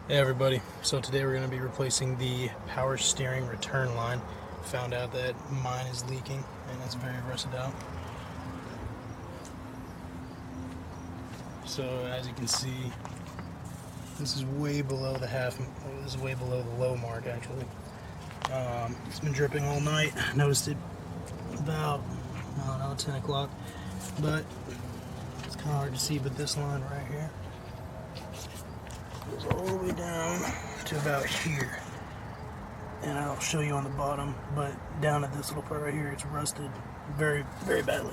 Hey everybody, so today we're going to be replacing the power steering return line. Found out that mine is leaking and it's very rusted out. So as you can see, this is way below the this is way below the low mark actually. It's been dripping all night. Noticed it about, I don't know, 10 o'clock, but it's kind of hard to see, but this line right here goes all the way down to about here, and I'll show you on the bottom, but down at this little part right here, it's rusted very, very badly.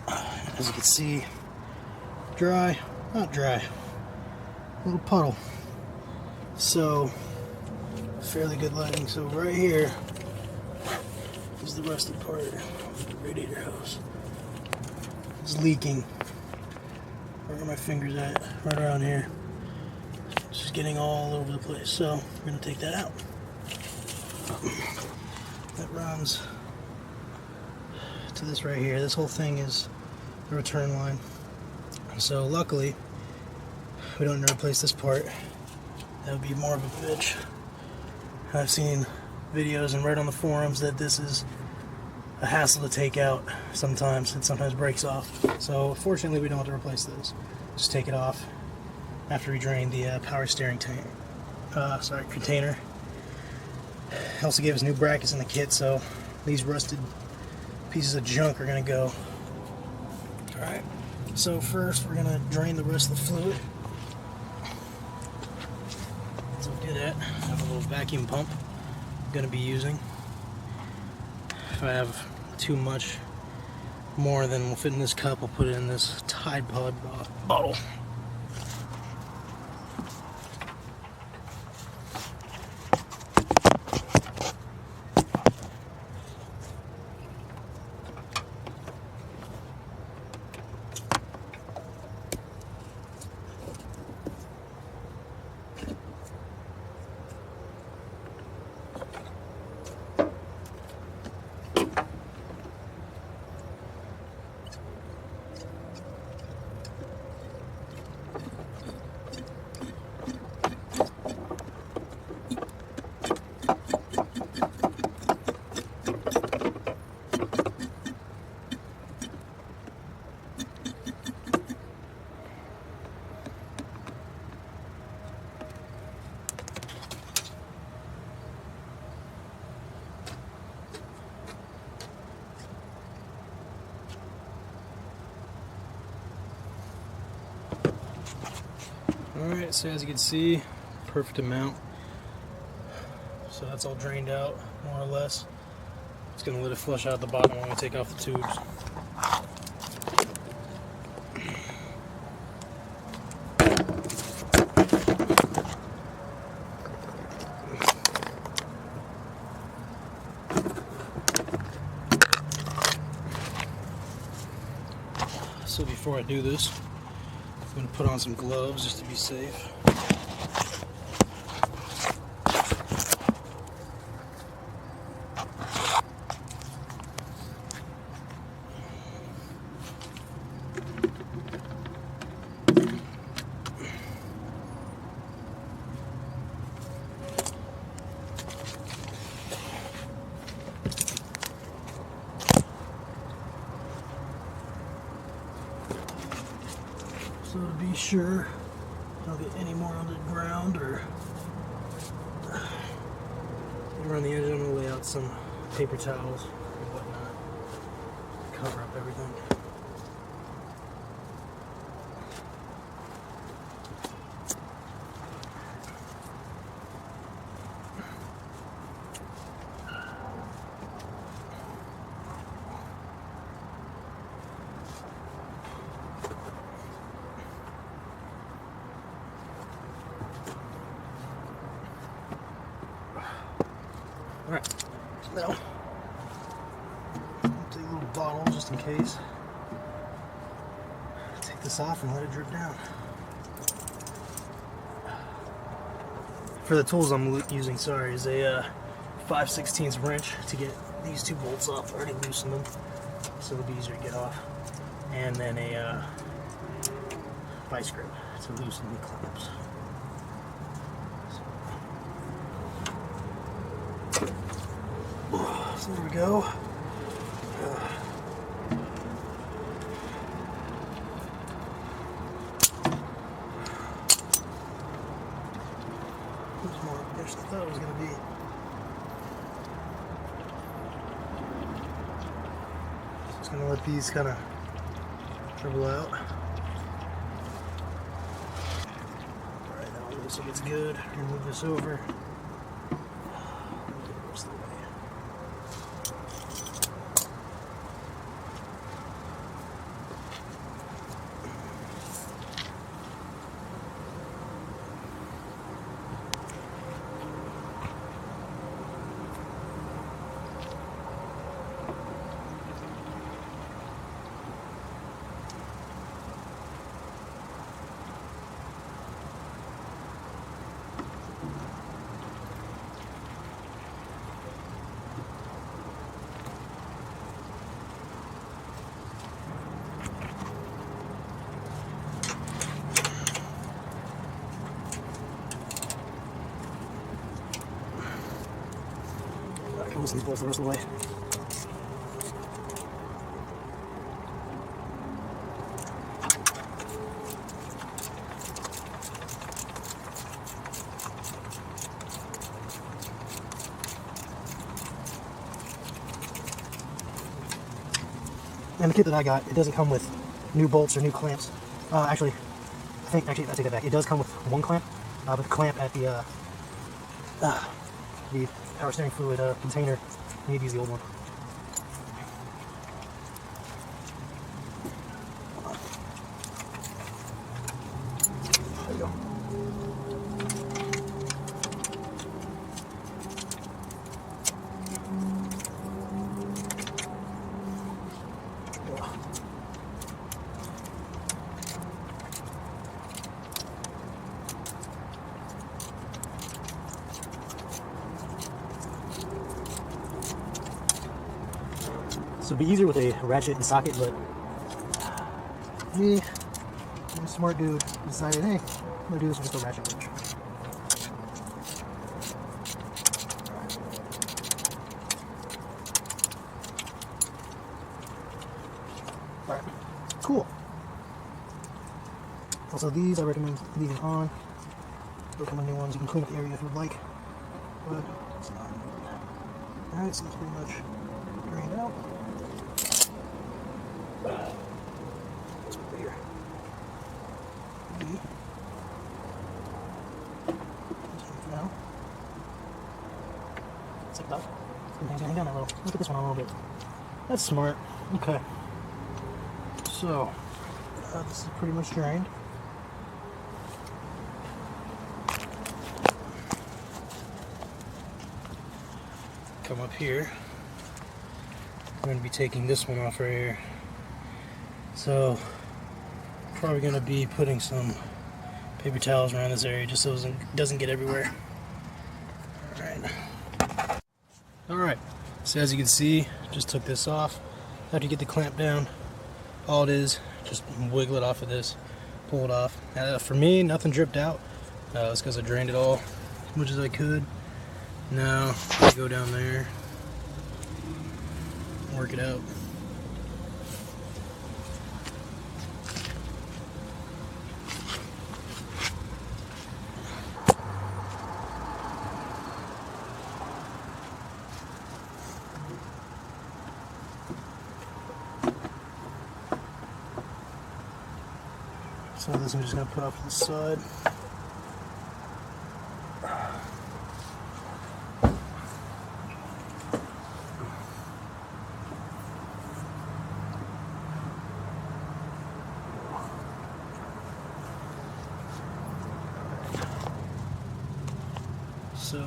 As you can see, dry, not dry, a little puddle. So, fairly good lighting. So right here is the rusted part of the radiator hose. It's leaking. Where are my fingers at? Right around here. It's just getting all over the place. So we're going to take that out. That runs to this right here. This whole thing is the return line. So luckily, we don't need to replace this part. That would be more of a bitch. I've seen videos and read on the forums that this is a hassle to take out sometimes. It sometimes breaks off. So fortunately we don't have to replace this. Just take it off after we drain the power steering container. They also gave us new brackets in the kit, so these rusted pieces of junk are going to go. Alright, so first we're going to drain the rest of the fluid. That's what we did at. I have a little vacuum pump I'm going to be using. If I have too much more than will fit in this cup, I'll put it in this Tide Pod bottle. Alright, so as you can see, perfect amount. So that's all drained out, more or less. It's going to let it flush out the bottom when we take off the tubes. So before I do this, I'm going to put on some gloves just to be safe. So to be sure I don't get any more on the ground or around the edge, I'm going to lay out some paper towels and whatnot, cover up everything. Alright, now, take a little bottle just in case. Take this off and let it drip down. For the tools I'm using, is a 5/16 wrench to get these two bolts off. I already loosened them, so it'll be easier to get off. and then a vice grip to loosen the clamps. So there we go. There's more up there than I thought it was going to be. Just going to let these kind of dribble out. Alright, that one looks like it's good. We're going to move this over. Loosen these bolts the rest of the way. And the kit that I got, it doesn't come with new bolts or new clamps. Actually, I take that back. It does come with one clamp, but the clamp at the power steering fluid container, I need to use the old one. There you go. So it'd be easier with a ratchet and socket, but me, I'm a smart dude, decided, hey, I'm gonna do this with just a ratchet wrench. Alright, cool. Also these I recommend leaving on. They'll come in new ones. You can clean up the area if you would like, but it's not needed. Alright, so it's pretty much drained out. This one here. This one for now. It's like that. Something's gonna hang down that little. Look at this one a little bit. That's smart. Okay. So, this is pretty much drained. Come up here. I'm going to be taking this one off right here. So, probably going to be putting some paper towels around this area just so it doesn't get everywhere. Alright, so as you can see, just took this off. After you get the clamp down, all it is, just wiggle it off of this, pull it off. For me, nothing dripped out. It's because I drained it all as much as I could. Now, I go down there, work it out. So this I'm just going to put off to the side. So,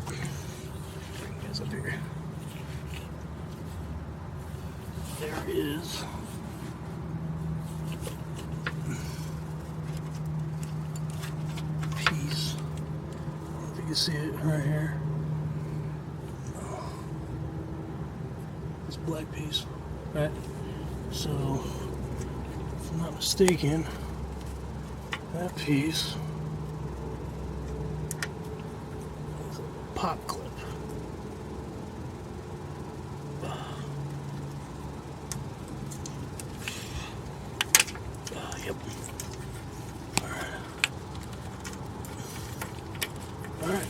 bring you guys up here. There is a piece. I don't know if you can see it right here. This black piece. Right? So, if I'm not mistaken, that piece is a pop clip. Yep. Alright.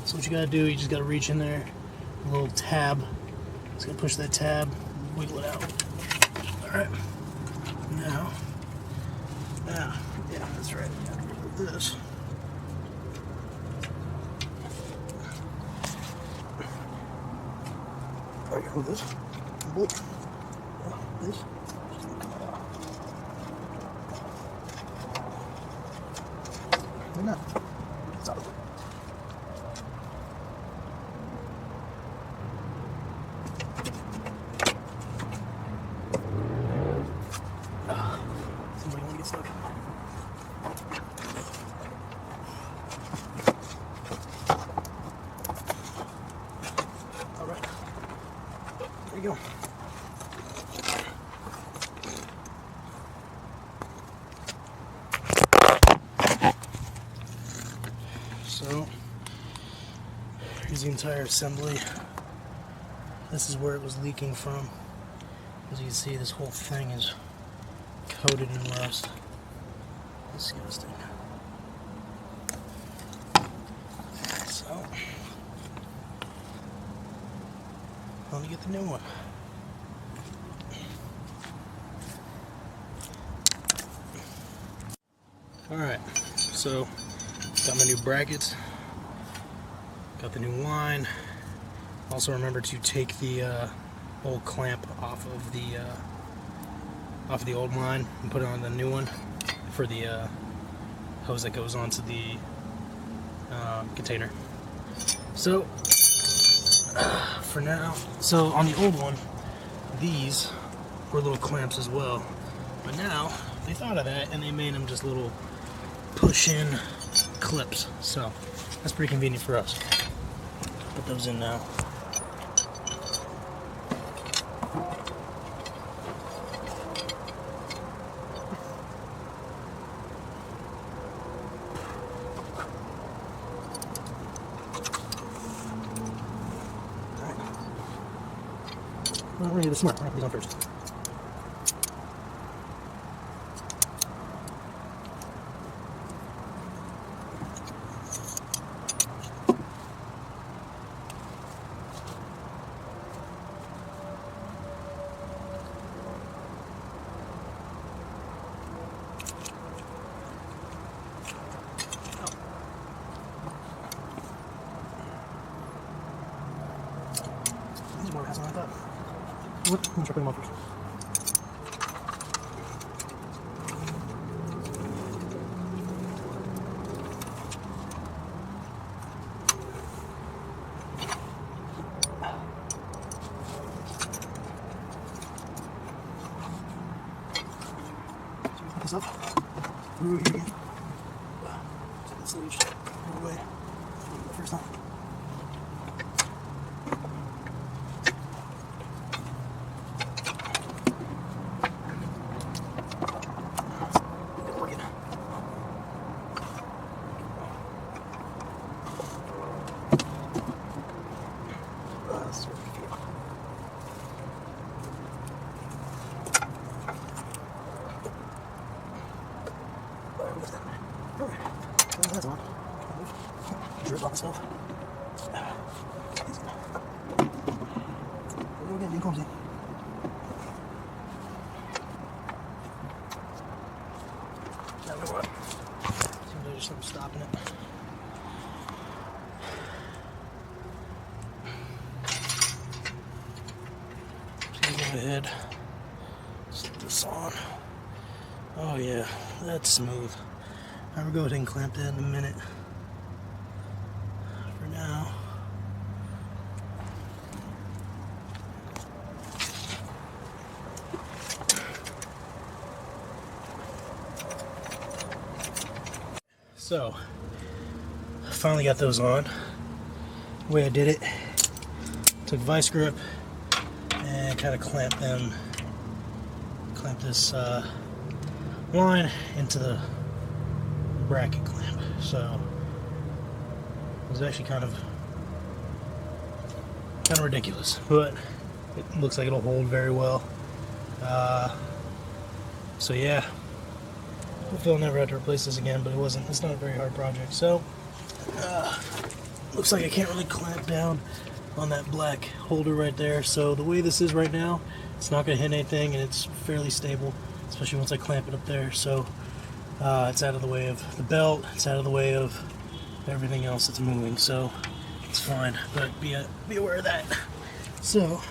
So what you gotta do, you just gotta reach in there, a little tab. Just gonna push that tab, wiggle it out. Alright. Now, yeah, that's right. This. Alright, hold this. Bolt. This. Why not? It's out of it. Somebody want to get stuck. Alright. There you go. So, here's the entire assembly. This is where it was leaking from. As you can see, this whole thing is coated in rust. Disgusting. So, let me get the new one. Alright, so got my new brackets, got the new line. Also remember to take the old clamp off of the old line and put it on the new one for the hose that goes onto the container. So for now, so on the old one, these were little clamps as well, but now they thought of that and they made them just little push-in clips. So that's pretty convenient for us. Put those in now. Well, we're gonna do this smart. We're gonna put these on first. These are more hassle than I thought. Let me try putting them on first. Put this up. Through here again. Take the sleeves all the way. First time. That's on. Drip on myself. We're getting clumsy. Now what? Seems like there's something stopping it. Just gonna go ahead. Slip this on. Oh yeah, that's smooth. I will go ahead and clamp that in a minute. For now. So, I finally got those on. The way I did it, took vice grip and kind of clamp this line into the bracket clamp. So it was actually kind of ridiculous, but it looks like it'll hold very well. So yeah, hopefully I'll never have to replace this again, but it's not a very hard project. So looks like I can't really clamp down on that black holder right there. So the way this is right now, it's not going to hit anything, and it's fairly stable, especially once I clamp it up there. So it's out of the way of the belt, it's out of the way of everything else that's moving, so it's fine, but be aware of that. So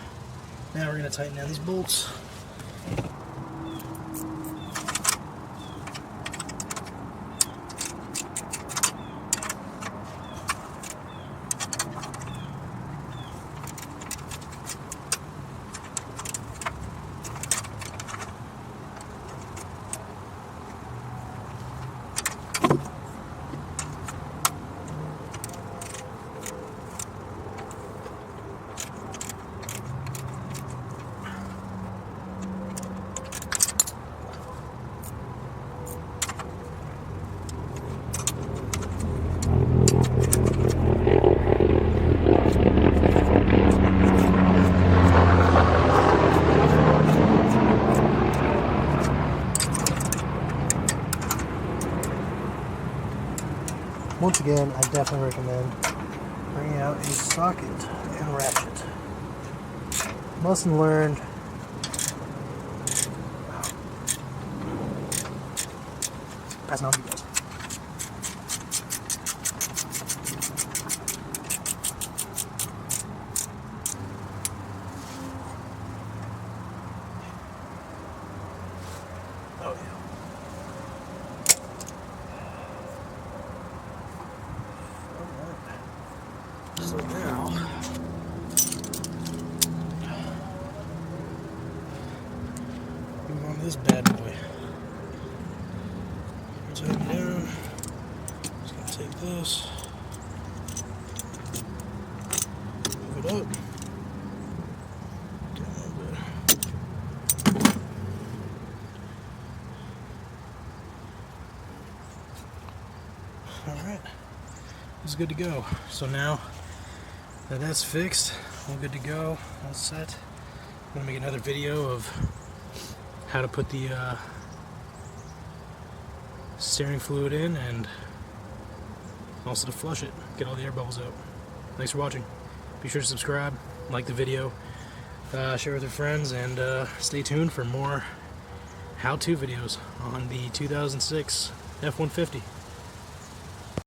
now we're going to tighten down these bolts. Once again, I definitely recommend bringing out a socket and ratchet. Lesson learned. Passing on to you guys. Oh yeah. So now, move on to this bad boy. Tighten it down. Just gonna take this, move it up, get a little bit. All right, it's good to go. So now that that's fixed, all good to go, all set. I'm going to make another video of how to put the steering fluid in, and also to flush it, get all the air bubbles out. Thanks for watching. Be sure to subscribe, like the video, share with your friends, and stay tuned for more how-to videos on the 2006 F-150.